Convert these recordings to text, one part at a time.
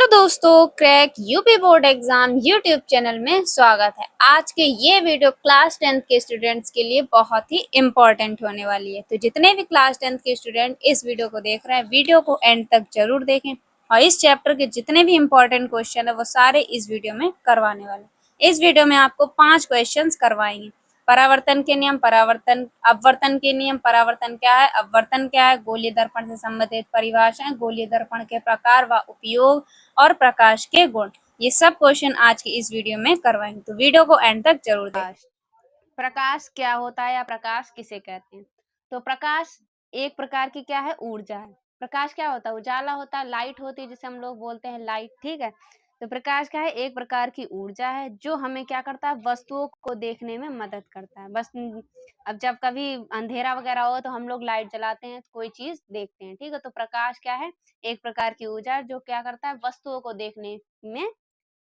Hello दोस्तों, crack UP board exam YouTube channel में स्वागत है। आज के ये वीडियो क्लास 10th के स्टूडेंट्स के लिए बहुत ही इम्पोर्टेंट होने वाली है। तो जितने भी क्लास 10th के स्टूडेंट इस वीडियो को देख रहे हैं, वीडियो को एंड तक जरूर देखें और इस चैप्टर के जितने भी इम्पोर्टेंट क्वेश्चन है वो सारे इस वीडियो में करवाने वाले हैं। इस वीडियो में आपको 5 क्वेश्चन करवाएंगे। परावर्तन के नियम, परावर्तन, अपवर्तन के नियम, परावर्तन क्या है, अपवर्तन क्या है, गोलीय दर्पण से संबंधित परिभाषाएं, गोलीय दर्पण के प्रकार व उपयोग और प्रकाश के गुण, ये सब क्वेश्चन आज की इस वीडियो में करवाएंगे। तो वीडियो को एंड तक जरूर देखें। प्रकाश क्या होता है या प्रकाश किसे कहते हैं? तो प्रकाश एक प्रकार की क्या है, ऊर्जा है। प्रकाश क्या होता है? उजाला होता है, लाइट होती है, जिसे हम लोग बोलते हैं लाइट। ठीक है, तो प्रकाश क्या है? एक प्रकार की ऊर्जा है जो हमें क्या करता है, वस्तुओं को देखने में मदद करता है। बस अब जब कभी अंधेरा वगैरह हो तो हम लोग लाइट जलाते हैं, कोई चीज देखते हैं। ठीक है, तो प्रकाश क्या है? एक प्रकार की ऊर्जा जो क्या करता है, वस्तुओं को देखने में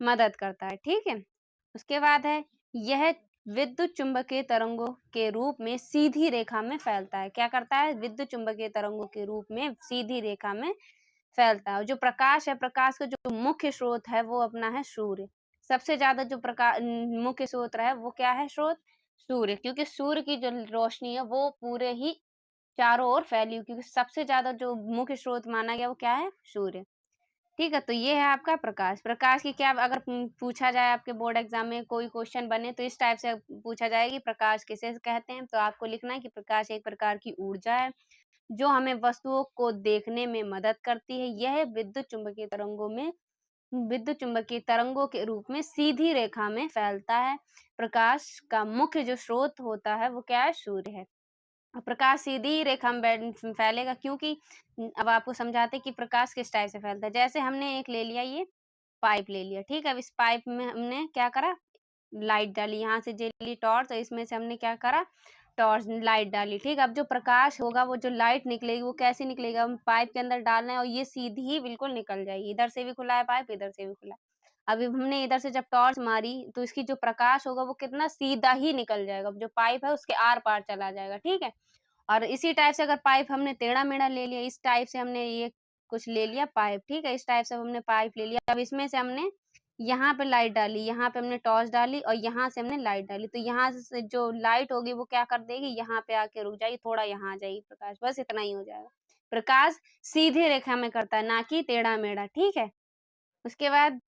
मदद करता है। ठीक है, उसके बाद है यह विद्युत चुंबकीय तरंगों के रूप में सीधी रेखा में फैलता है। क्या करता है? विद्युत चुंबकीय तरंगों के रूप में सीधी रेखा में फैलता है। जो प्रकाश है, प्रकाश का जो मुख्य स्रोत है वो अपना है सूर्य। सबसे ज्यादा जो प्रकाश मुख्य स्रोत है वो क्या है? स्रोत सूर्य, क्योंकि सूर्य की जो रोशनी है वो पूरे ही चारों ओर फैली हुई, क्योंकि सबसे ज्यादा जो मुख्य स्रोत माना गया वो क्या है? सूर्य। ठीक है, तो ये है आपका प्रकाश। प्रकाश की क्या, अगर पूछा जाए आपके बोर्ड एग्जाम में कोई क्वेश्चन बने तो इस टाइप से पूछा जाए कि प्रकाश किसे कहते हैं, तो आपको लिखना है कि प्रकाश एक प्रकार की ऊर्जा है जो हमें वस्तुओं को देखने में मदद करती है। यह विद्युत चुंबकीय तरंगों के रूप में सीधी रेखा में फैलता है। प्रकाश का मुख्य जो स्रोत होता है वो क्या है? सूर्य है। प्रकाश सीधी रेखा में फैलेगा, क्योंकि अब आपको समझाते हैं कि प्रकाश किस टाइप से फैलता है। जैसे हमने एक ले लिया, ये पाइप ले लिया। ठीक है, अब इस पाइप में हमने क्या करा? लाइट डाली, यहाँ से जली टॉर्च, इसमें से हमने क्या करा? टॉर्च लाइट डाली। ठीक है, अब जो प्रकाश होगा, वो जो लाइट निकलेगी वो कैसे निकलेगा? हम पाइप के अंदर डालना है और ये सीधी ही बिल्कुल निकल जाएगी। इधर से भी खुला है पाइप, इधर से भी खुला है। अभी हमने इधर से जब टॉर्च मारी तो इसकी जो प्रकाश होगा वो कितना सीधा ही निकल जाएगा, जो पाइप है उसके आर पार चला जाएगा। ठीक है, और इसी टाइप से अगर पाइप हमने टेढ़ा मेढ़ा ले लिया, इस टाइप से हमने ये कुछ ले लिया पाइप। ठीक है, इस टाइप से हमने पाइप ले लिया। अब इसमें से हमने यहाँ पे लाइट डाली, यहाँ पे हमने टॉर्च डाली और यहाँ से हमने लाइट डाली, तो यहाँ से जो लाइट होगी वो क्या कर देगी? यहाँ पे आके रुक जाएगी, थोड़ा यहाँ आ जाएगी प्रकाश, बस इतना ही हो जाएगा। प्रकाश सीधी रेखा में करता है, ना कि टेढ़ा मेढ़ा। ठीक है, उसके बाद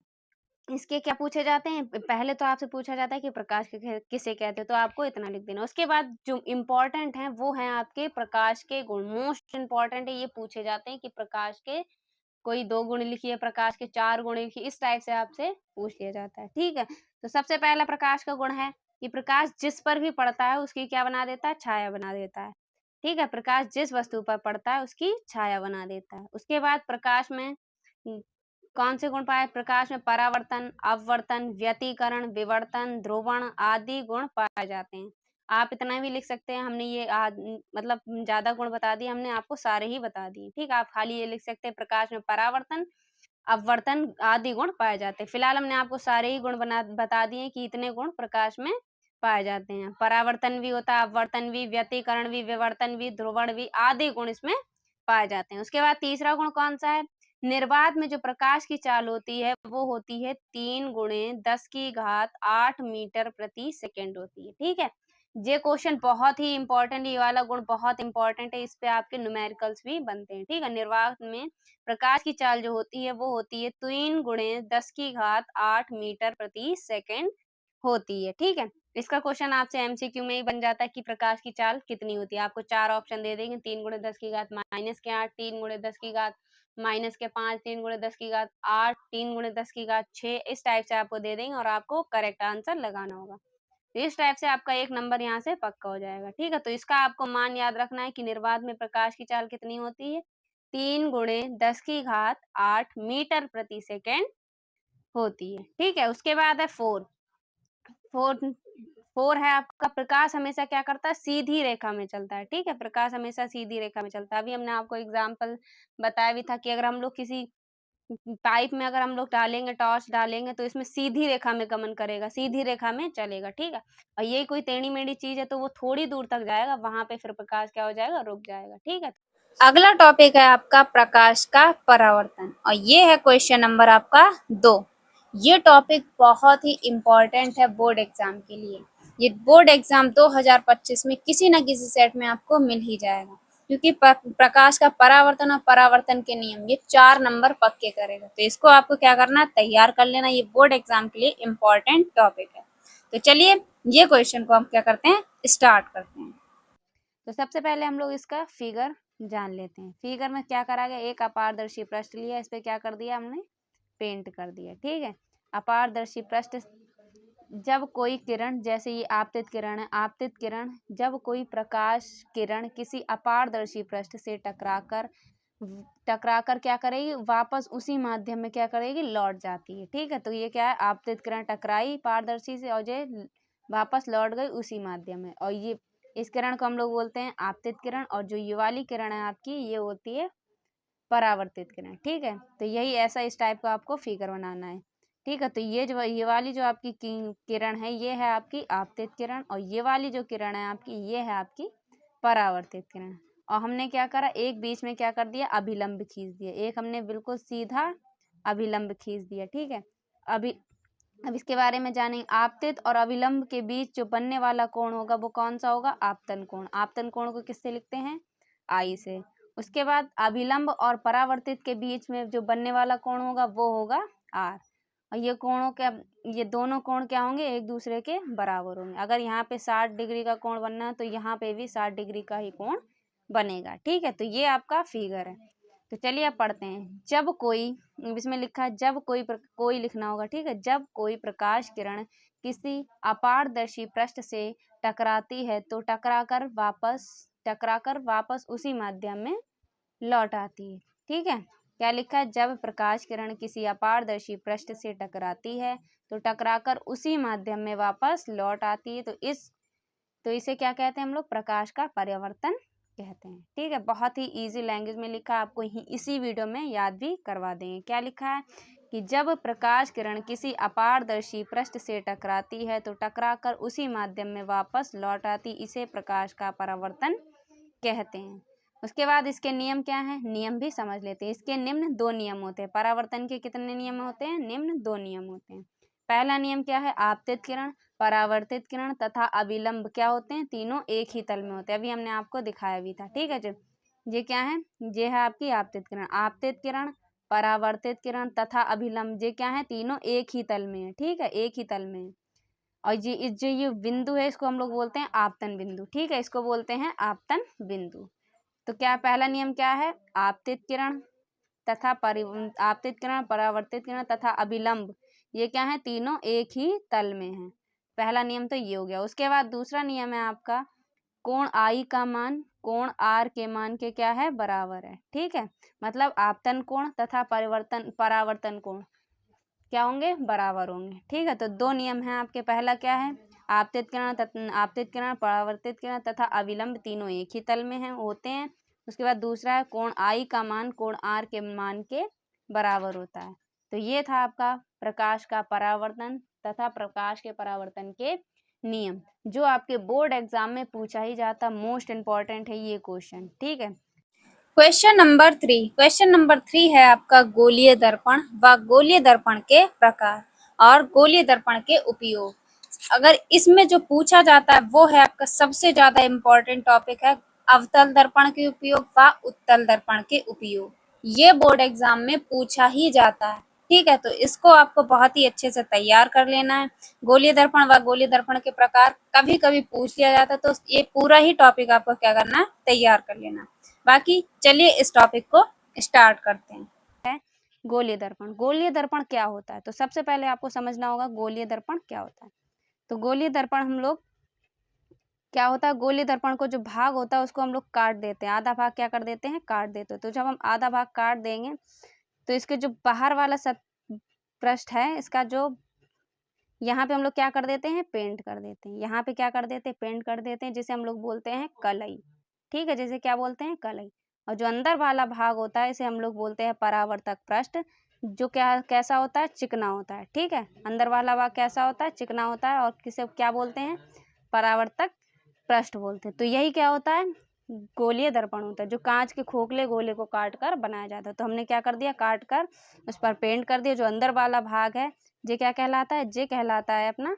इसके क्या पूछे जाते हैं? पहले तो आपसे पूछा जाता है कि प्रकाश किसे कहते हैं, तो आपको इतना लिख देना। उसके बाद जो इम्पोर्टेंट है वो है आपके प्रकाश के गुण। मोस्ट इम्पोर्टेंट है, ये पूछे जाते हैं कि प्रकाश के कोई 2 गुण लिखिए, प्रकाश के 4 गुण लिखिए, इस टाइप से आपसे पूछ लिया जाता है। ठीक है, तो सबसे पहला प्रकाश का गुण है कि प्रकाश जिस पर भी पड़ता है उसकी क्या बना देता है? छाया बना देता है। ठीक है, प्रकाश जिस वस्तु पर पड़ता है उसकी छाया बना देता है। उसके बाद प्रकाश में कौन से गुण पाए? प्रकाश में परावर्तन, अपवर्तन, व्यतिकरण, विवर्तन, ध्रुवण आदि गुण पाए जाते हैं। आप इतना भी लिख सकते हैं, हमने ये मतलब ज्यादा गुण बता दिए, हमने आपको सारे ही बता दिए। ठीक है, आप खाली ये लिख सकते हैं प्रकाश में परावर्तन, अपवर्तन आदि गुण पाए जाते हैं। फिलहाल हमने आपको सारे ही गुण बता दिए कि इतने गुण प्रकाश में पाए जाते हैं। परावर्तन भी होता है, अपवर्तन भी, व्यतिकरण भी, विवर्तन भी, ध्रुवण भी आदि गुण इसमें पाए जाते हैं। उसके बाद तीसरा गुण कौन सा है? निर्वात में जो प्रकाश की चाल होती है वो होती है 3 × 10⁸ मीटर प्रति सेकेंड होती है। ठीक है, ये क्वेश्चन बहुत ही इंपॉर्टेंट, ये वाला गुण बहुत इंपॉर्टेंट है, इस पे आपके न्यूमेरिकल्स भी बनते हैं। ठीक है, निर्वात में प्रकाश की चाल जो होती है वो होती है 3 × 10⁸ मीटर प्रति सेकेंड होती है। ठीक है, इसका क्वेश्चन आपसे एमसीक्यू में ही बन जाता है कि प्रकाश की चाल कितनी होती है। आपको 4 ऑप्शन दे देंगे, 3 × 10⁻⁸ 3 × 10⁻⁻5 3 × 10⁻⁸ 3 × 10⁻6 इस टाइप से आपको दे देंगे और आपको करेक्ट आंसर लगाना होगा। तो इस टाइप से आपका एक नंबर यहाँ से पक्का हो जाएगा। ठीक है, तो इसका आपको मान याद रखना है कि निर्वात में प्रकाश की चाल कितनी होती है? 3 × 10⁸ मीटर प्रति सेकेंड होती है। ठीक है, उसके बाद है फोर फोर है आपका, प्रकाश हमेशा क्या करता है? सीधी रेखा में चलता है। ठीक है, प्रकाश हमेशा सीधी रेखा में चलता है। अभी हमने आपको एग्जाम्पल बताया भी था कि अगर हम लोग किसी पाइप में अगर हम लोग डालेंगे, टॉर्च डालेंगे, तो इसमें सीधी रेखा में गमन करेगा, सीधी रेखा में चलेगा। ठीक है, और ये कोई टेढ़ी मेढ़ी चीज है तो वो थोड़ी दूर तक जाएगा, वहां पे फिर प्रकाश क्या हो जाएगा? रुक जाएगा। ठीक है, अगला टॉपिक है आपका प्रकाश का परावर्तन और ये है क्वेश्चन नंबर आपका 2। ये टॉपिक बहुत ही इम्पोर्टेंट है बोर्ड एग्जाम के लिए। ये बोर्ड एग्जाम 2025 में किसी न किसी सेट में आपको मिल ही जाएगा, क्योंकि प्रकाश का परावर्तन और परावर्तन के नियम ये 4 नंबर पक्के करेगा। तो इसको आपको क्या करना है, तैयार कर लेना। ये बोर्ड एग्जाम के लिए इम्पोर्टेंट टॉपिक है। तो चलिए ये क्वेश्चन को हम क्या करते हैं, स्टार्ट करते हैं। तो सबसे पहले हम लोग इसका फिगर जान लेते हैं। फिगर में क्या करा गया, एक अपारदर्शी पृष्ठ लिया, इस पे क्या कर दिया हमने, पेंट कर दिया। ठीक है, अपारदर्शी पृष्ठ, जब कोई किरण, जैसे ये आपतित किरण है, आपतित किरण जब कोई प्रकाश किरण किसी अपारदर्शी पृष्ठ से टकराकर क्या करेगी, वापस उसी माध्यम में क्या करेगी, लौट जाती है। ठीक है, तो ये क्या है, आपतित किरण टकराई पारदर्शी से और ये वापस लौट गई उसी माध्यम में, और ये इस किरण को हम लोग बोलते हैं आपतित किरण, और जो ये वाली किरण है आपकी, ये होती है परावर्तित किरण। ठीक है, तो यही ऐसा इस टाइप का आपको फिगर बनाना है। ठीक है, तो ये वाली जो आपकी किरण है, ये है आपकी आपतित किरण, और ये वाली जो किरण है आपकी, ये है आपकी परावर्तित किरण। और हमने क्या करा, एक बीच में क्या कर दिया, अभिलंब खींच दिया, एक हमने बिल्कुल सीधा अभिलंब खींच दिया। ठीक है, अभी अब इसके बारे में जानेंगे। आपतित और अभिलंब के बीच जो बनने वाला कोण होगा वो कौन सा होगा, आपतन कोण। आपतन कोण को किससे लिखते हैं, आई से। उसके बाद अभिलंब और परावर्तित के बीच में जो बनने वाला कोण होगा वो होगा आर। और ये कोणों के, ये दोनों कोण क्या होंगे, एक दूसरे के बराबर होंगे। अगर यहाँ पे 60 डिग्री का कोण बनना है तो यहाँ पे भी 60 डिग्री का ही कोण बनेगा। ठीक है, तो ये आपका फिगर है। तो चलिए अब पढ़ते हैं। जब कोई, इसमें लिखा है जब कोई लिखना होगा। ठीक है, जब कोई प्रकाश किरण किसी अपारदर्शी पृष्ठ से टकराती है तो टकराकर वापस उसी माध्यम में लौट आती है। ठीक है, क्या लिखा है, जब प्रकाश किरण किसी अपारदर्शी पृष्ठ से टकराती है तो टकराकर उसी माध्यम में वापस लौट आती है। तो इसे क्या कहते हैं हम लोग, प्रकाश का परावर्तन कहते हैं। ठीक है, बहुत ही इजी लैंग्वेज में लिखा है, आपको इसी वीडियो में याद भी करवा देंगे। क्या लिखा है कि जब प्रकाश किरण किसी अपारदर्शी पृष्ठ से टकराती है तो टकराकर उसी माध्यम में वापस लौट आती, इसे प्रकाश का परावर्तन कहते हैं। उसके बाद इसके नियम क्या हैं, नियम भी समझ लेते हैं। इसके निम्न 2 नियम होते हैं। परावर्तन के कितने नियम होते हैं, निम्न 2 नियम होते हैं। पहला नियम क्या है, आपतित किरण, परावर्तित किरण तथा अभिलंब क्या होते हैं, तीनों एक ही तल में होते हैं। अभी हमने आपको दिखाया भी था। ठीक है जी, ये क्या है, ये है आपकी आपतित किरण। आपतित किरण, परावर्तित किरण तथा अभिलंब, ये क्या है, तीनों एक ही तल में है। ठीक है, एक ही तल में है। और ये बिंदु है, इसको हम लोग बोलते हैं आपतन बिंदु। ठीक है, इसको बोलते हैं आपतन बिंदु। तो क्या पहला नियम क्या है, आपतित किरण तथा आपतित किरण, परावर्तित किरण तथा अभिलंब, ये क्या है, तीनों एक ही तल में है। पहला नियम तो ये हो गया। उसके बाद दूसरा नियम है आपका, कोण आई का मान कोण आर के मान के क्या है, बराबर है। ठीक है, मतलब आपतन कोण तथा परावर्तन कोण क्या होंगे, बराबर होंगे। ठीक है, तो 2 नियम हैं आपके। पहला क्या है, आपतित किरण, परावर्तित किरण तथा अविलंब तीनों एक ही तल में हैं, होते हैं। उसके बाद दूसरा है, कोण आई का मान कोण आर के मान के बराबर होता है। तो ये था आपका प्रकाश का परावर्तन तथा प्रकाश के परावर्तन के नियम, जो आपके बोर्ड एग्जाम में पूछा ही जाता, मोस्ट इम्पॉर्टेंट है ये क्वेश्चन। ठीक है, क्वेश्चन नंबर 3 है आपका गोलीय दर्पण व गोलीय दर्पण के प्रकार और गोलीय दर्पण के उपयोग। अगर इसमें जो पूछा जाता है वो है आपका सबसे ज्यादा इम्पोर्टेंट टॉपिक है अवतल दर्पण के उपयोग व उत्तल दर्पण के उपयोग। ये बोर्ड एग्जाम में पूछा ही जाता है। ठीक है, तो इसको आपको बहुत ही अच्छे से तैयार कर लेना है। गोलीय दर्पण व गोलीय दर्पण के प्रकार कभी कभी पूछ लिया जाता है, तो ये पूरा ही टॉपिक आपको क्या करना है, तैयार कर लेना। बाकी चलिए इस टॉपिक को स्टार्ट करते हैं। है गोलीय दर्पण। गोलीय दर्पण क्या होता है, तो सबसे पहले आपको समझना होगा गोलीय दर्पण क्या होता है। तो गोलीय दर्पण हम लोग, क्या होता है, गोलीय दर्पण को जो भाग होता है उसको हम लोग काट देते हैं, आधा भाग क्या कर देते हैं, काट देते हैं। तो जब हम आधा भाग काट देंगे तो इसके जो बाहर वाला पृष्ठ है, इसका जो यहाँ पे हम लोग क्या कर देते हैं, पेंट कर देते हैं। यहाँ पे क्या कर देते हैं, पेंट कर देते हैं, जिसे हम लोग बोलते हैं कलई। ठीक है, जैसे क्या बोलते हैं, कलई। और जो अंदर वाला भाग होता है इसे हम लोग बोलते हैं परावर्तक पृष्ठ, जो क्या कैसा होता है, चिकना होता है। ठीक है, अंदर वाला भाग कैसा होता है, चिकना होता है, और किसे क्या बोलते हैं, परावर्तक पृष्ठ बोलते हैं। तो यही क्या होता है, गोलीय दर्पण होता है, जो कांच के खोखले गोले को काट कर बनाया जाता है। तो हमने क्या कर दिया, काट कर उस पर पेंट कर दिया। जो अंदर वाला भाग है ये क्या कहलाता है, ये कहलाता है अपना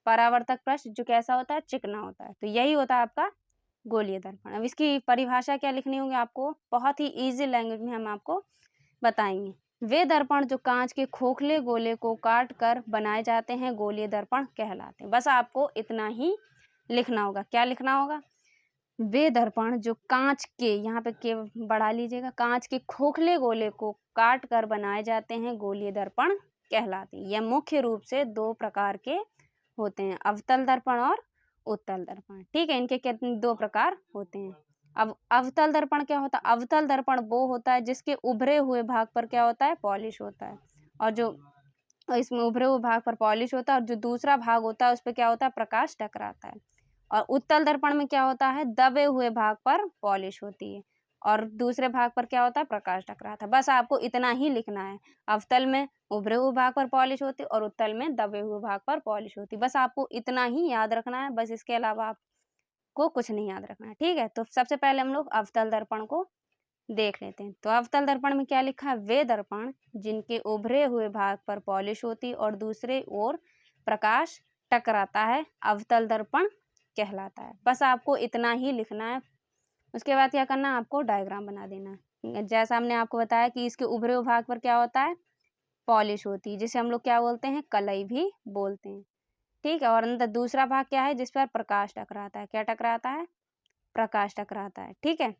परावर्तक पृष्ठ, जो कैसा होता है, चिकना होता है। तो यही होता है आपका गोलीय दर्पण। अब इसकी परिभाषा क्या लिखनी होगी आपको, बहुत ही ईजी लैंग्वेज में हम आपको बताएंगे। वे दर्पण जो कांच के खोखले गोले को काट कर बनाए जाते हैं गोलीय दर्पण कहलाते हैं। बस आपको इतना ही लिखना होगा। क्या लिखना होगा, वे दर्पण जो कांच के, यहाँ पे के बढ़ा लीजिएगा, कांच के खोखले गोले को काट कर बनाए जाते हैं गोलीय दर्पण कहलाते हैं। यह मुख्य रूप से दो प्रकार के होते हैं, अवतल दर्पण और उत्तल दर्पण। ठीक है, इनके कितने दो प्रकार होते हैं। अब अवतल दर्पण क्या होता है, अवतल दर्पण वो होता है जिसके उभरे हुए भाग पर क्या होता है, पॉलिश होता है। और जो इसमें उभरे हुए भाग पर पॉलिश होता है, और जो दूसरा भाग होता है उस पर क्या होता है, प्रकाश टकराता है। और उत्तल दर्पण में क्या होता है, दबे हुए भाग पर पॉलिश होती है और दूसरे भाग पर क्या होता है, प्रकाश टकराता है। बस आपको इतना ही लिखना है। अवतल में उभरे हुए भाग पर पॉलिश होती है और उत्तल में दबे हुए भाग पर पॉलिश होती है। बस आपको इतना ही याद रखना है, बस इसके अलावा आपको कुछ नहीं याद रखना है। ठीक है, तो सबसे पहले हम लोग अवतल दर्पण को देख लेते हैं। तो अवतल दर्पण में क्या लिखा है, वे दर्पण जिनके उभरे हुए भाग पर पॉलिश होती और दूसरे ओर प्रकाश टकराता है अवतल दर्पण कहलाता है। बस आपको इतना ही लिखना है। उसके बाद क्या करना है, आपको डायग्राम बना देना है। जैसा हमने आपको बताया कि इसके उभरे हुए भाग पर क्या होता है, पॉलिश होती है, जिसे हम लोग क्या बोलते हैं, कलई भी बोलते हैं। ठीक है, और अंदर दूसरा भाग क्या है, जिस पर प्रकाश टकराता है। क्या टकराता है, प्रकाश टकराता है। ठीक है,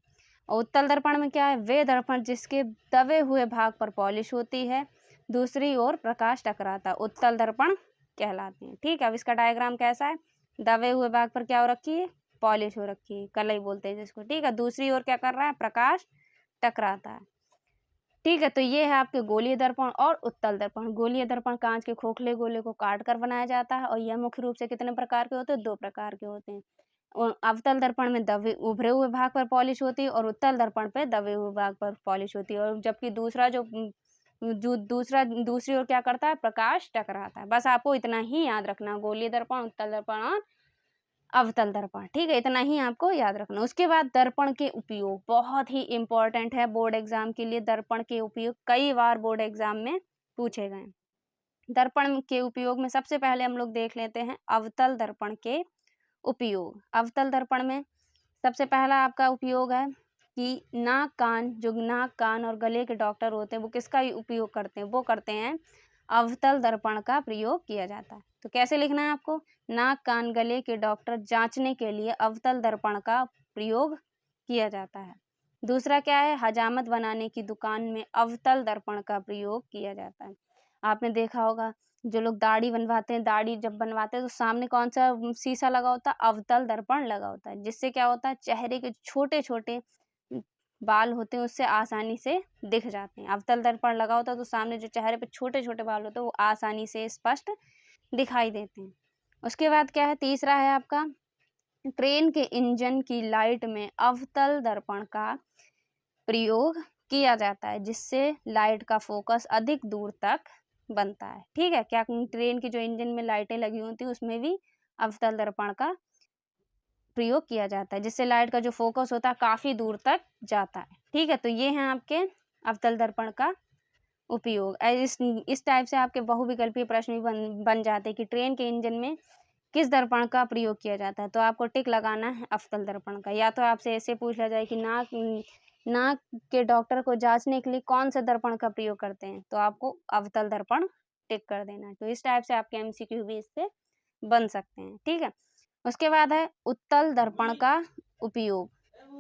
और उत्तल दर्पण में क्या है, वे दर्पण जिसके दबे हुए भाग पर पॉलिश होती है, दूसरी ओर प्रकाश टकराता है, उत्तल दर्पण कहलाते हैं। ठीक है, अब इसका डायग्राम कैसा है, दबे हुए भाग पर क्या हो रखी है, पॉलिश हो रखी है, कलई बोलते हैं जिसको। ठीक है, दूसरी ओर क्या कर रहा है, प्रकाश टकराता है। ठीक है, तो ये है आपके गोलीय दर्पण और उत्तल दर्पण। गोलीय दर्पण कांच के खोखले गोले को काट कर बनाया जाता है और यह मुख्य रूप से कितने प्रकार के होते हैं, दो प्रकार के होते हैं। और अवतल दर्पण में दबे उभरे हुए भाग पर पॉलिश होती है और उत्तल दर्पण पे दबे हुए भाग पर पॉलिश होती है। और जबकि दूसरा जो दूसरी ओर क्या करता है, प्रकाश टकराता है। बस आपको इतना ही याद रखना, गोलीय दर्पण, उत्तल दर्पण और अवतल दर्पण। ठीक है, इतना ही आपको याद रखना। उसके बाद दर्पण के उपयोग बहुत ही इंपॉर्टेंट है बोर्ड एग्जाम के लिए। दर्पण के उपयोग कई बार बोर्ड एग्जाम में पूछे गए। दर्पण के उपयोग में सबसे पहले हम लोग देख लेते हैं अवतल दर्पण के उपयोग। अवतल दर्पण में सबसे पहला आपका उपयोग है कि नाक कान और गले के डॉक्टर होते हैं, वो किसका उपयोग करते हैं, वो करते हैं अवतल दर्पण का प्रयोग किया जाता है। तो कैसे लिखना है आपको, नाक कान गले के डॉक्टर जांचने के लिए अवतल दर्पण का प्रयोग किया जाता है। दूसरा क्या है, हजामत बनाने की दुकान में अवतल दर्पण का प्रयोग किया जाता है। आपने देखा होगा जो लोग दाढ़ी बनवाते हैं, दाढ़ी जब बनवाते हैं तो सामने कौन सा शीशा लगा होता है, अवतल दर्पण लगा होता है, जिससे क्या होता है, चेहरे के छोटे छोटे बाल होते हैं उससे आसानी से दिख जाते हैं। अवतल दर्पण लगा होता है तो सामने जो चेहरे पे छोटे छोटे बाल होते हैं वो आसानी से स्पष्ट दिखाई देते हैं। उसके बाद क्या है, तीसरा है आपका ट्रेन के इंजन की लाइट में अवतल दर्पण का प्रयोग किया जाता है, जिससे लाइट का फोकस अधिक दूर तक बनता है। ठीक है, क्या ट्रेन की जो इंजन में लाइटें लगी होती है उसमें भी अवतल दर्पण का प्रयोग किया जाता है, जिससे लाइट का जो फोकस होता है काफ़ी दूर तक जाता है। ठीक है, तो ये हैं आपके अवतल दर्पण का उपयोग। इस टाइप से आपके बहुविकल्पीय प्रश्न भी बन जाते हैं कि ट्रेन के इंजन में किस दर्पण का प्रयोग किया जाता है। तो आपको टिक लगाना है अवतल दर्पण का। या तो आपसे ऐसे पूछ लिया जाए कि नाक के डॉक्टर को जांचने के लिए कौन से दर्पण का प्रयोग करते हैं, तो आपको अवतल दर्पण टिक कर देना है। तो इस टाइप से आपके एमसीक्यू भी इससे बन सकते हैं। ठीक है, उसके बाद है उत्तल दर्पण का उपयोग।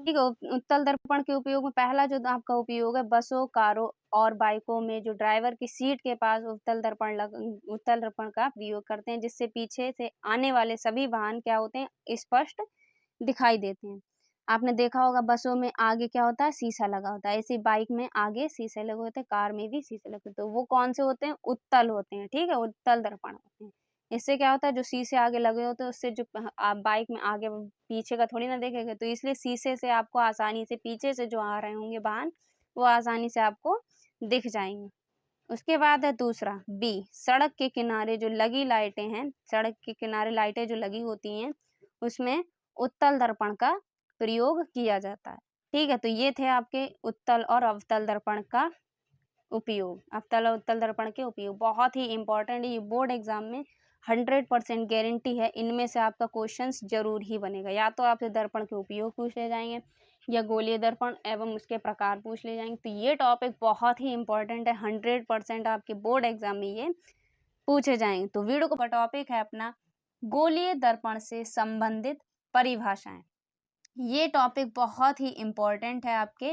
ठीक है, उत्तल दर्पण के उपयोग में पहला जो आपका उपयोग है, बसों, कारों और बाइकों में जो ड्राइवर की सीट के पास उत्तल दर्पण का प्रयोग करते हैं, जिससे पीछे से आने वाले सभी वाहन क्या होते हैं, स्पष्ट दिखाई देते हैं। आपने देखा होगा बसों में आगे क्या होता है, शीशा लगा होता है, ऐसे बाइक में आगे शीशे लगे होते हैं, कार में भी शीशे लगे होते हैं। तो वो कौन से होते हैं, उत्तल होते हैं। ठीक है, उत्तल दर्पण होते हैं। इससे क्या होता है, जो शीशे आगे लगे होते हैं उससे जो आप बाइक में आगे पीछे का थोड़ी ना देखेंगे, तो इसलिए शीशे से आपको आसानी से पीछे से जो आ रहे होंगे वाहन वो आसानी से आपको दिख जाएंगे। उसके बाद है दूसरा बी, सड़क के किनारे जो लगी लाइटें हैं, सड़क के किनारे लाइटें जो लगी होती हैं उसमें उत्तल दर्पण का प्रयोग किया जाता है। ठीक है, तो ये थे आपके उत्तल और अवतल दर्पण का उपयोग, अवतल और उत्तल दर्पण के उपयोग। बहुत ही इंपॉर्टेंट, ये बोर्ड एग्जाम में 100% गारंटी है, इनमें से आपका क्वेश्चंस जरूर ही बनेगा। या तो आपसे दर्पण के उपयोग पूछ ले जाएंगे या गोलीय दर्पण एवं उसके प्रकार पूछ ले जाएंगे। तो ये टॉपिक बहुत ही इंपॉर्टेंट है, 100% आपके बोर्ड एग्जाम में ये पूछे जाएंगे। तो वीडियो का टॉपिक है अपना गोलीय दर्पण से संबंधित परिभाषाएं। ये टॉपिक बहुत ही इंपॉर्टेंट है आपके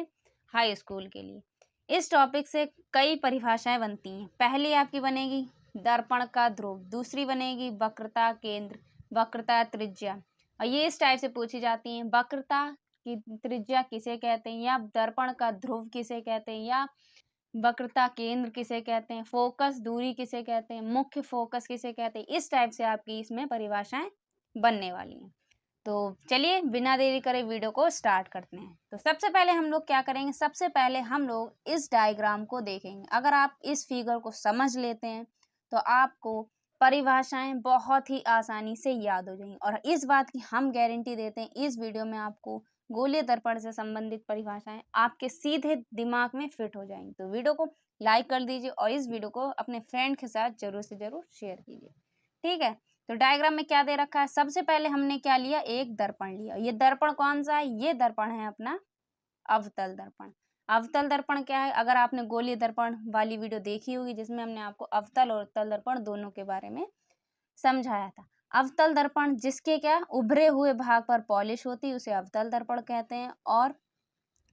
हाई स्कूल के लिए। इस टॉपिक से कई परिभाषाएं बनती हैं। पहली आपकी बनेगी दर्पण का ध्रुव, दूसरी बनेगी वक्रता केंद्र, वक्रता त्रिज्या, और ये इस टाइप से पूछी जाती हैं। वक्रता की त्रिज्या किसे कहते हैं, या दर्पण का ध्रुव किसे कहते हैं, या वक्रता केंद्र किसे कहते हैं, फोकस दूरी किसे कहते हैं, मुख्य फोकस किसे कहते हैं। इस टाइप से आपकी इसमें परिभाषाएं बनने वाली हैं। तो चलिए बिना देरी करे वीडियो को स्टार्ट करते हैं। तो सबसे पहले हम लोग क्या करेंगे, सबसे पहले हम लोग इस डायग्राम को देखेंगे। अगर आप इस फिगर को समझ लेते हैं तो आपको परिभाषाएं बहुत ही आसानी से याद हो जाएंगी, और इस बात की हम गारंटी देते हैं इस वीडियो में आपको गोलीय दर्पण से संबंधित परिभाषाएं आपके सीधे दिमाग में फिट हो जाएंगी। तो वीडियो को लाइक कर दीजिए और इस वीडियो को अपने फ्रेंड के साथ जरूर से जरूर शेयर कीजिए। ठीक है, तो डायग्राम में क्या दे रखा है, सबसे पहले हमने क्या लिया, एक दर्पण लिया। ये दर्पण कौन सा है, ये दर्पण है अपना अवतल दर्पण। अवतल दर्पण क्या है, अगर आपने गोलीय दर्पण वाली वीडियो देखी होगी जिसमें हमने आपको अवतल और उत्तल दर्पण दोनों के बारे में समझाया था। अवतल दर्पण जिसके क्या उभरे हुए भाग पर पॉलिश होती है उसे अवतल दर्पण कहते हैं, और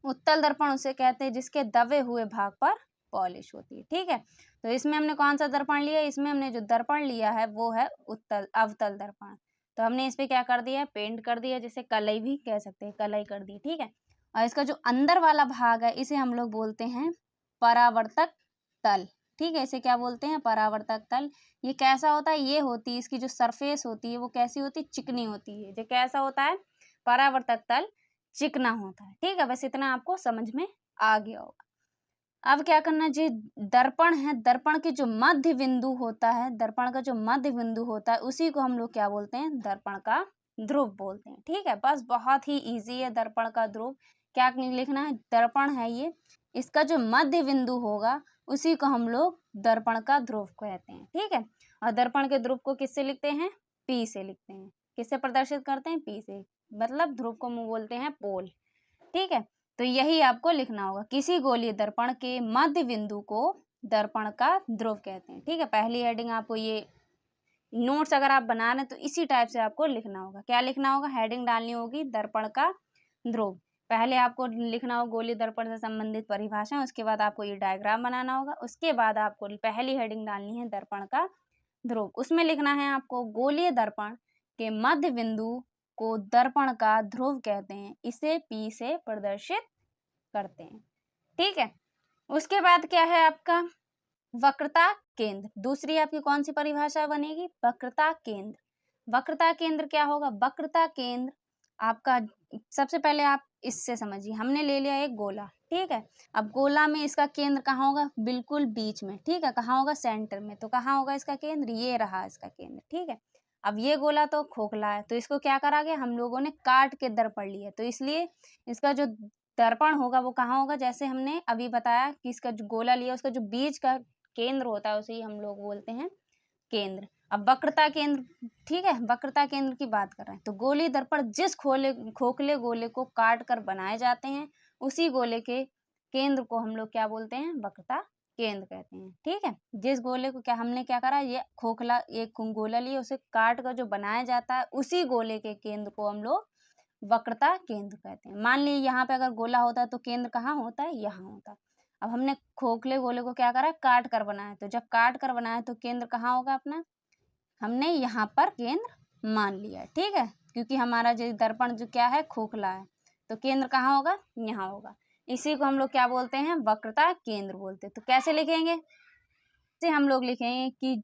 उत्तल दर्पण उसे कहते हैं जिसके दबे हुए भाग पर पॉलिश होती है। ठीक है, तो इसमें हमने कौन सा दर्पण लिया, इसमें हमने जो दर्पण लिया है वो है अवतल दर्पण। तो हमने इस पे क्या कर दिया, पेंट कर दिया, जिसे कलई भी कह सकते हैं, कलई कर दी। ठीक है, और इसका जो अंदर वाला भाग है इसे हम लोग बोलते हैं परावर्तक तल। ठीक है, इसे क्या बोलते हैं, परावर्तक तल। ये कैसा होता है, ये होती है इसकी जो सरफेस होती है वो कैसी होती है, चिकनी होती है। जो कैसा होता है, परावर्तक तल चिकना होता है। ठीक है, बस इतना आपको समझ में आ गया होगा। अब क्या करना, जी दर्पण है, दर्पण के जो मध्य बिंदु होता है, दर्पण का जो मध्य बिंदु होता है उसी को हम लोग क्या बोलते हैं, दर्पण का ध्रुव बोलते हैं। ठीक है, बस बहुत ही इजी है। दर्पण का ध्रुव क्या लिखना है, दर्पण है ये, इसका जो मध्य बिंदु होगा उसी को हम लोग दर्पण का ध्रुव कहते हैं। ठीक है, और दर्पण के ध्रुव को किससे लिखते हैं, पी से लिखते हैं। किससे प्रदर्शित करते हैं, पी से, मतलब ध्रुव को हम बोलते हैं पोल। ठीक है, तो यही आपको लिखना होगा, किसी गोलीय दर्पण के मध्य बिंदु को दर्पण का ध्रुव कहते हैं। ठीक है, पहली हेडिंग आपको ये नोट्स अगर आप बना रहे हैं तो इसी टाइप से आपको लिखना होगा। क्या लिखना होगा, हेडिंग डालनी होगी दर्पण का ध्रुव। पहले आपको लिखना होगा गोलीय दर्पण से संबंधित परिभाषा, उसके बाद आपको ये डायग्राम बनाना होगा, उसके बाद आपको पहली हेडिंग डालनी है दर्पण का ध्रुव। उसमें लिखना है आपको गोलीय दर्पण के मध्य बिंदु को दर्पण का ध्रुव कहते हैं, इसे पी से प्रदर्शित करते हैं। ठीक है, उसके बाद क्या है आपका वक्रता केंद्र। दूसरी आपकी कौन सी परिभाषा बनेगी, वक्रता केंद्र। वक्रता केंद्र क्या होगा, वक्रता केंद्र आपका, सबसे पहले आप इससे समझिए, हमने ले लिया एक गोला। ठीक है, अब गोला में इसका केंद्र कहाँ होगा, बिल्कुल बीच में। ठीक है, कहाँ होगा, सेंटर में। तो कहाँ होगा इसका केंद्र, ये रहा इसका केंद्र। ठीक है, अब ये गोला तो खोखला है, तो इसको क्या करा गया, हम लोगों ने काट के दर्पण लिया, तो इसलिए इसका जो दर्पण होगा वो कहाँ होगा, जैसे हमने अभी बताया कि इसका जो गोला लिया उसका जो बीच का केंद्र होता है उसे ही हम लोग बोलते हैं केंद्र। अब वक्रता केंद्र, ठीक है, वक्रता केंद्र की बात कर रहे हैं, तो गोलीय दर्पण जिस खोखले गोले को काट कर बनाए जाते हैं उसी गोले के केंद्र को हम लोग क्या बोलते हैं, वक्रता केंद्र कहते हैं। ठीक है, जिस गोले को क्या हमने क्या करा, ये खोखला एक गोला लिया उसे काट कर जो बनाया जाता है उसी गोले के केंद्र को हम लोग वक्रता केंद्र कहते हैं। मान लीजिए यहाँ पे अगर गोला होता है तो केंद्र कहाँ होता है, यहाँ होता है। अब हमने खोखले गोले को क्या करा, काट कर बनाया, तो जब काट कर बनाया तो केंद्र कहाँ होगा अपना, हमने यहाँ पर केंद्र मान लिया। ठीक है, क्योंकि हमारा जो दर्पण जो क्या है, खोखला है, तो केंद्र कहाँ होगा, यहाँ होगा। इसी को हम लोग क्या बोलते हैं, वक्रता केंद्र बोलते हैं। तो कैसे लिखेंगे, से हम लोग लिखेंगे कि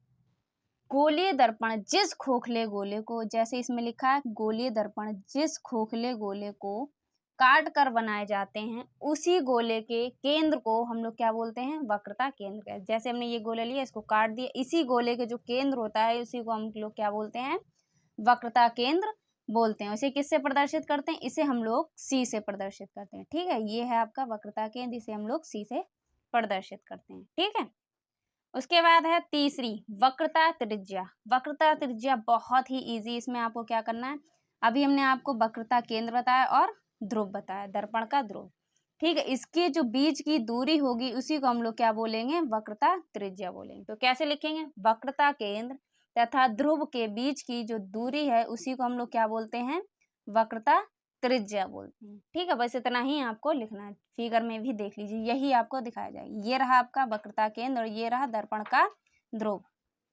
गोलीय दर्पण जिस खोखले गोले को, जैसे इसमें लिखा है गोलीय दर्पण जिस खोखले गोले को काट कर बनाए जाते हैं उसी गोले के केंद्र को हम लोग क्या बोलते हैं, वक्रता केंद्र। जैसे हमने ये गोला लिया, इसको काट दिया, इसी गोले के जो केंद्र होता है उसी को हम लोग क्या बोलते हैं, वक्रता केंद्र बोलते हैं। इसे किससे प्रदर्शित करते हैं? इसे हम लोग सी से प्रदर्शित करते हैं। ठीक है, ये है आपका वक्रता केंद्र, इसे हम लोग सी से प्रदर्शित करते हैं। ठीक है, उसके बाद है तीसरी वक्रता त्रिज्या। वक्रता त्रिज्या बहुत ही इजी, इसमें आपको क्या करना है, अभी हमने आपको वक्रता केंद्र बताया और ध्रुव बताया, दर्पण का ध्रुव। ठीक है, इसके जो बीच की दूरी होगी उसी को हम लोग क्या बोलेंगे? वक्रता त्रिज्या बोलेंगे। तो कैसे लिखेंगे? वक्रता केंद्र तथा ध्रुव के बीच की जो दूरी है उसी को हम लोग क्या बोलते हैं? वक्रता त्रिज्या बोलते हैं। ठीक है, बस इतना ही आपको लिखना है। फिगर में भी देख लीजिए, यही आपको दिखाया जाएगा। ये रहा आपका वक्रता केंद्र और ये रहा दर्पण का ध्रुव।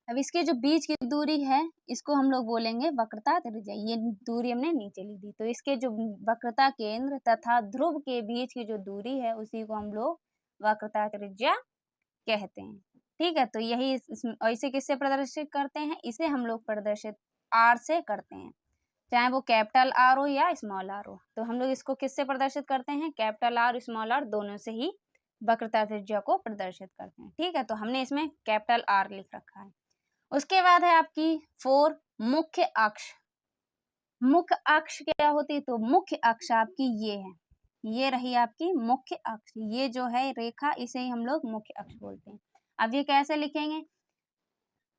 अब इसके जो बीच की दूरी है इसको हम लोग बोलेंगे वक्रता त्रिज्या। ये दूरी हमने नीचे लिख दी। तो इसके जो वक्रता केंद्र तथा ध्रुव के बीच की जो दूरी है उसी को हम लोग वक्रता त्रिज्या कहते हैं। ठीक है, तो यही इसे किससे प्रदर्शित करते हैं? इसे हम लोग प्रदर्शित आर से करते हैं, चाहे वो कैपिटल आर हो या स्मॉल आर हो। तो हम लोग इसको किससे प्रदर्शित करते हैं? कैपिटल आर स्मॉल आर दोनों से ही वक्रता त्रिज्या को प्रदर्शित करते हैं। ठीक है, तो हमने इसमें कैपिटल आर लिख रखा है। उसके बाद है आपकी 4 मुख्य अक्ष। मुख्य अक्ष क्या होती है? तो मुख्य अक्ष आपकी ये है, ये रही आपकी मुख्य अक्ष। ये जो है रेखा इसे ही हम लोग मुख्य अक्ष बोलते हैं। अब ये कैसे लिखेंगे?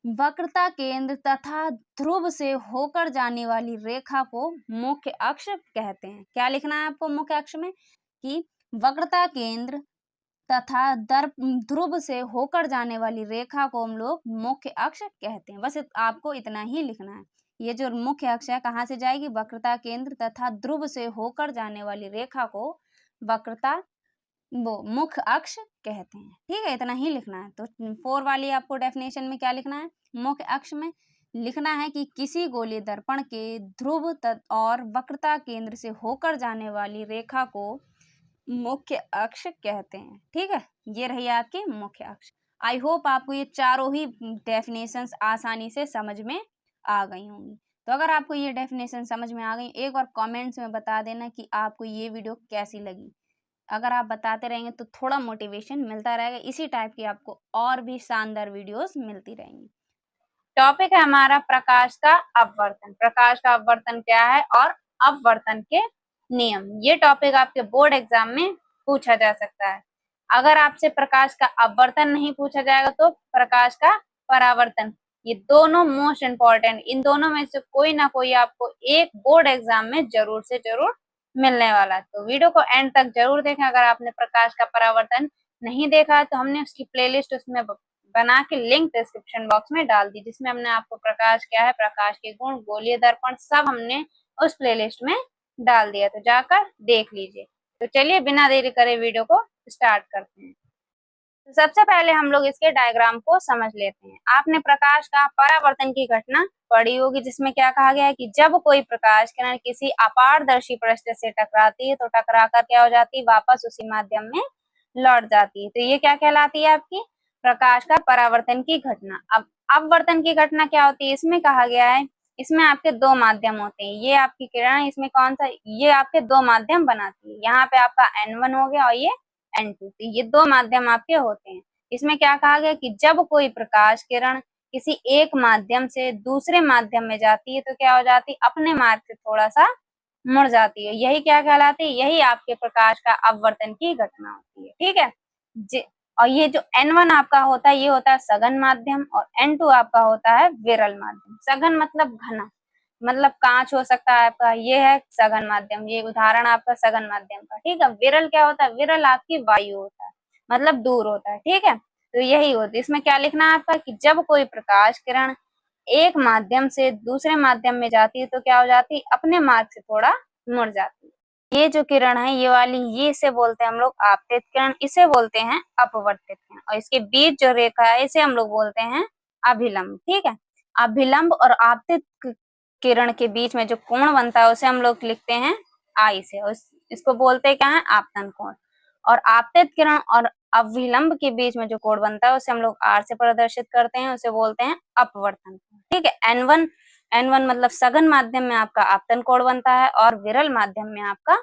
वक्रता केंद्र तथा ध्रुव से होकर जाने वाली रेखा को मुख्य अक्ष कहते हैं। क्या लिखना है आपको मुख्य अक्ष में? कि वक्रता केंद्र तथा ध्रुव से होकर जाने वाली रेखा को हम लोग मुख्य अक्ष कहते हैं। बस आपको इतना ही लिखना है। ये जो मुख्य अक्ष है कहाँ से जाएगी? वक्रता केंद्र तथा ध्रुव से होकर जाने वाली रेखा को वक्रता मुख्य अक्ष कहते हैं। ठीक है, इतना ही लिखना है। तो 4 वाली आपको डेफिनेशन में क्या लिखना है? मुख्य अक्ष में लिखना है कि किसी गोलीय दर्पण के ध्रुव और वक्रता केंद्र से होकर जाने वाली रेखा को मुख्य अक्ष कहते हैं। ठीक है, ये रही आपकी मुख्य अक्ष। आई होप आपको ये चारों ही डेफिनेशंस आसानी से समझ में आ गई होंगी। तो अगर आपको ये डेफिनेशन समझ में आ गई, एक बार कमेंट्स में बता देना कि आपको ये वीडियो कैसी लगी। अगर आप बताते रहेंगे तो थोड़ा मोटिवेशन मिलता रहेगा, इसी टाइप की आपको और भी शानदार वीडियोस मिलती रहेंगी। टॉपिक है हमारा प्रकाश का अपवर्तन। प्रकाश का अपवर्तन क्या है और अपवर्तन के नियम। ये टॉपिक आपके बोर्ड एग्जाम में पूछा जा सकता है। अगर आपसे प्रकाश का अपवर्तन नहीं पूछा जाएगा तो प्रकाश का परावर्तन, ये दोनों मोस्ट इंपॉर्टेंट। इन दोनों में से कोई ना कोई आपको एक बोर्ड एग्जाम में जरूर से जरूर मिलने वाला है। तो वीडियो को एंड तक जरूर देखें। अगर आपने प्रकाश का परावर्तन नहीं देखा तो हमने उसकी प्लेलिस्ट उसमें बना के लिंक डिस्क्रिप्शन बॉक्स में डाल दी, जिसमें हमने आपको प्रकाश क्या है, प्रकाश के गुण, गोलीय दर्पण सब हमने उस प्लेलिस्ट में डाल दिया। तो जाकर देख लीजिए। तो चलिए बिना देरी करे वीडियो को स्टार्ट करते हैं। तो सबसे पहले हम लोग इसके डायग्राम को समझ लेते हैं। आपने प्रकाश का परावर्तन की घटना पढ़ी होगी, जिसमें क्या कहा गया है कि जब कोई प्रकाश किरण किसी अपारदर्शी पृष्ठ से टकराती है तो टकराकर क्या हो जाती है? वापस उसी माध्यम में लौट जाती है। तो ये क्या कहलाती है? आपकी प्रकाश का परावर्तन की घटना। अब अपवर्तन की घटना क्या होती है? इसमें कहा गया है, इसमें आपके दो माध्यम होते हैं। ये आपकी किरण, इसमें कौन सा? ये आपके दो माध्यम बनाती है। यहाँ पे आपका N1 हो गया और ये N2। तो ये दो माध्यम आपके होते हैं। इसमें क्या कहा गया कि जब कोई प्रकाश किरण किसी एक माध्यम से दूसरे माध्यम में जाती है तो क्या हो जाती है? अपने मार्ग से थोड़ा सा मुड़ जाती है। यही क्या कहलाती है? यही आपके प्रकाश का अपवर्तन की घटना होती है। ठीक है, और ये जो N1 आपका होता है ये होता है सघन माध्यम और N2 आपका होता है विरल माध्यम। सघन मतलब घना, मतलब कांच हो सकता है आपका, ये है सघन माध्यम। ये उदाहरण आपका सघन माध्यम का। ठीक है, विरल क्या होता है? विरल आपकी वायु होता है, मतलब दूर होता है। ठीक है, तो यही होती है। इसमें क्या लिखना है आपका कि जब कोई प्रकाश किरण एक माध्यम से दूसरे माध्यम में जाती है तो क्या हो जाती है? अपने मार्ग से थोड़ा मुड़ जाती है। ये जो किरण है ये वाली, ये इसे बोलते हैं हम लोग आपतित किरण, इसे बोलते हैं अपवर्तित किरण। और इसके बीच जो रेखा है इसे हम लोग बोलते हैं अभिलंब। ठीक है, अभिलंब और आपतित किरण के बीच में जो कोण बनता है उसे हम लोग लिखते हैं आई से, और इसको बोलते हैं क्या है? आपतन कोण। और आपतित किरण और अभिलंब के बीच में जो कोण बनता है उसे हम लोग आर से प्रदर्शित करते हैं, उसे बोलते हैं अपवर्तन। ठीक है, N1 मतलब सघन माध्यम में आपका आपतन कोण बनता है और विरल माध्यम में आपका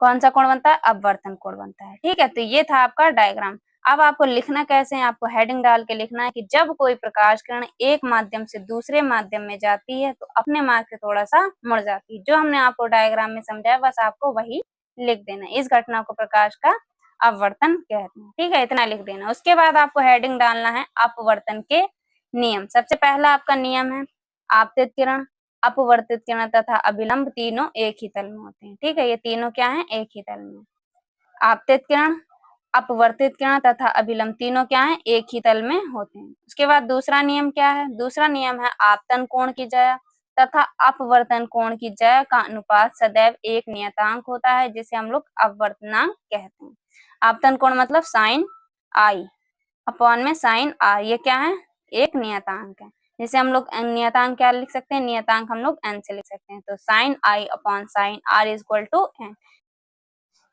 कौन सा कोण बनता है? अपवर्तन कोण बनता है। ठीक है, तो ये था आपका डायग्राम। अब आपको लिखना कैसे है, आपको हेडिंग डाल के लिखना है कि जब कोई प्रकाश किरण एक माध्यम से दूसरे माध्यम में जाती है तो अपने मार्ग से थोड़ा सा मुड़ जाती है। जो हमने आपको डायग्राम में समझाया बस आपको वही लिख देना है। इस घटना को प्रकाश का अपवर्तन कहते हैं। ठीक है, इतना लिख देना। उसके बाद आपको हेडिंग डालना है अपवर्तन के नियम। सबसे पहला आपका नियम है आपतित किरण, अपवर्तित किरण तथा अभिलंब तीनों एक ही तल में होते हैं। ठीक है, ये तीनों क्या है, एक ही तल में। आपतित किरण, अपवर्तित किरण तथा अभिलंब तीनों क्या है, एक ही तल में होते हैं। उसके बाद दूसरा नियम क्या है, दूसरा नियम है आपतन कोण की ज्या तथा अपवर्तन कोण की ज्या का अनुपात सदैव एक नियतांक होता है, जिसे हम लोग अपवर्तनांक कहते हैं। आपतन कोण मतलब साइन आई अपॉन में साइन आर, ये क्या है, एक नियतांक है। जिसे हम लोग नियतांक क्या लिख सकते हैं, नियतांक हम लोग एन से लिख सकते हैं। तो sine i upon sine r is equal to N,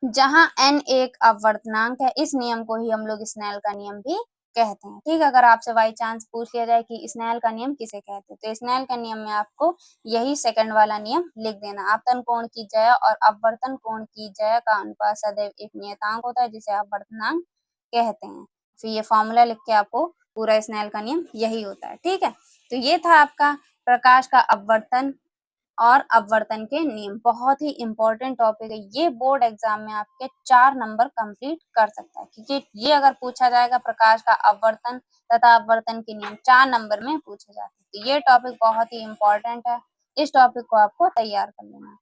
जहां n एक अपवर्तनांक है। इस नियम को ही हम लोग स्नेल का नियम भी कहते हैं। ठीक है, अगर आपसे बाई चांस पूछ लिया जाए कि स्नेल का नियम किसे कहते हैं, तो स्नेल का नियम में आपको यही सेकंड वाला नियम लिख देना। आपतन कोण की ज्या और अपवर्तन कोण की ज्या का अनुपात सदैव एक नियतांक होता है, जिसे अपवर्तनांक कहते हैं। फिर ये फॉर्मूला लिख के आपको पूरा स्नेल का नियम यही होता है। ठीक है, तो ये था आपका प्रकाश का अपवर्तन और अपवर्तन के नियम। बहुत ही इंपॉर्टेंट टॉपिक है ये, बोर्ड एग्जाम में आपके 4 नंबर कंप्लीट कर सकता है, क्योंकि ये अगर पूछा जाएगा प्रकाश का अपवर्तन तथा अपवर्तन के नियम 4 नंबर में पूछे जाते हैं। तो ये टॉपिक बहुत ही इंपॉर्टेंट है, इस टॉपिक को आपको तैयार कर लेना है।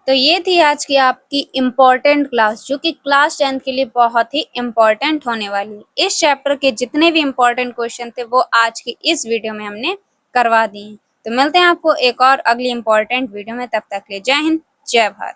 तो ये थी आज की आपकी इम्पोर्टेंट क्लास, जो कि क्लास 10 के लिए बहुत ही इम्पोर्टेंट होने वाली है। इस चैप्टर के जितने भी इम्पोर्टेंट क्वेश्चन थे वो आज की इस वीडियो में हमने करवा दिए हैं। तो मिलते हैं आपको एक और अगली इम्पोर्टेंट वीडियो में, तब तक के लिए जय हिंद, जय भारत।